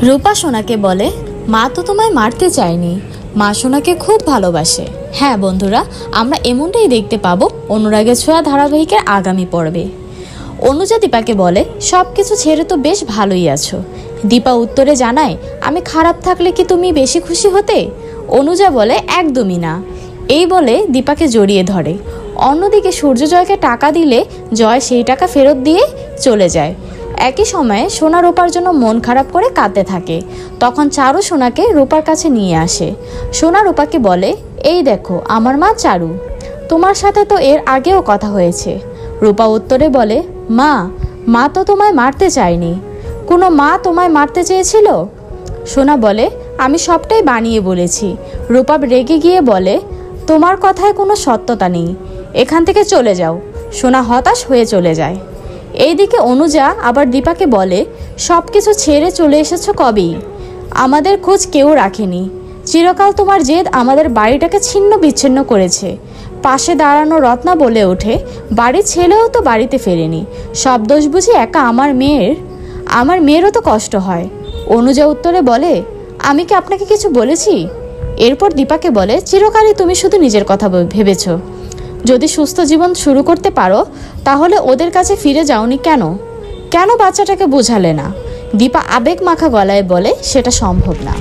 রূপা সোনাকে বলে, মা তো তোমায় মারতে চায়নি, মা সোনাকে খুব ভালোবাসে। হ্যাঁ বন্ধুরা, আমরা এমনটাই দেখতে পাবো অনুরাগের ছোঁয়া ধারাবাহিকের আগামী পর্বে। অনুজা দীপাকে বলে, সব কিছু ছেড়ে তো বেশ ভালোই আছো। দীপা উত্তরে জানায়, আমি খারাপ থাকলে কি তুমি বেশি খুশি হতে? অনুজা বলে, একদমই না। এই বলে দীপাকে জড়িয়ে ধরে। অন্যদিকে সূর্য জয়কে টাকা দিলে জয় সেই টাকা ফেরত দিয়ে চলে যায়। একই সময়ে সোনা রূপার জন্য মন খারাপ করে কাঁদতে থাকে। তখন চারু সোনাকে রূপার কাছে নিয়ে আসে। সোনা রূপাকে বলে, এই দেখো আমার মা চারু, তোমার সাথে তো এর আগেও কথা হয়েছে। রূপা উত্তরে বলে, মা তো তোমায় মারতে চায়নি। কোনো মা তোমায় মারতে চেয়েছিল? সোনা বলে, আমি সবটাই বানিয়ে বলেছি। রূপা রেগে গিয়ে বলে, তোমার কথায় কোনো সত্যতা নেই, এখান থেকে চলে যাও। সোনা হতাশ হয়ে চলে যায়। এইদিকে অনুজা আবার দীপাকে বলে, সব কিছু ছেড়ে চলে এসেছো কবেই? আমাদের খোঁজ কেউ রাখেনি। চিরকাল তোমার জেদ আমাদের বাড়িটাকে ছিন্ন বিচ্ছিন্ন করেছে। পাশে দাঁড়ানো রত্না বলে ওঠে, বাড়ির ছেলেও তো বাড়িতে ফেরেনি, সব দোষ বুঝি একা আমার মেয়েরও তো কষ্ট হয়। অনুজা উত্তরে বলে, আমি কি আপনাকে কিছু বলেছি? এরপর দীপাকে বলে, চিরকালই তুমি শুধু নিজের কথা ভেবেছ। যদি সুস্থ জীবন শুরু করতে পারো তাহলে ওদের কাছে ফিরে যাওনি কেন বাচ্চাটাকে বোঝালে না? দীপা আবেগ মাখা গলায় বলে, সেটা সম্ভব না।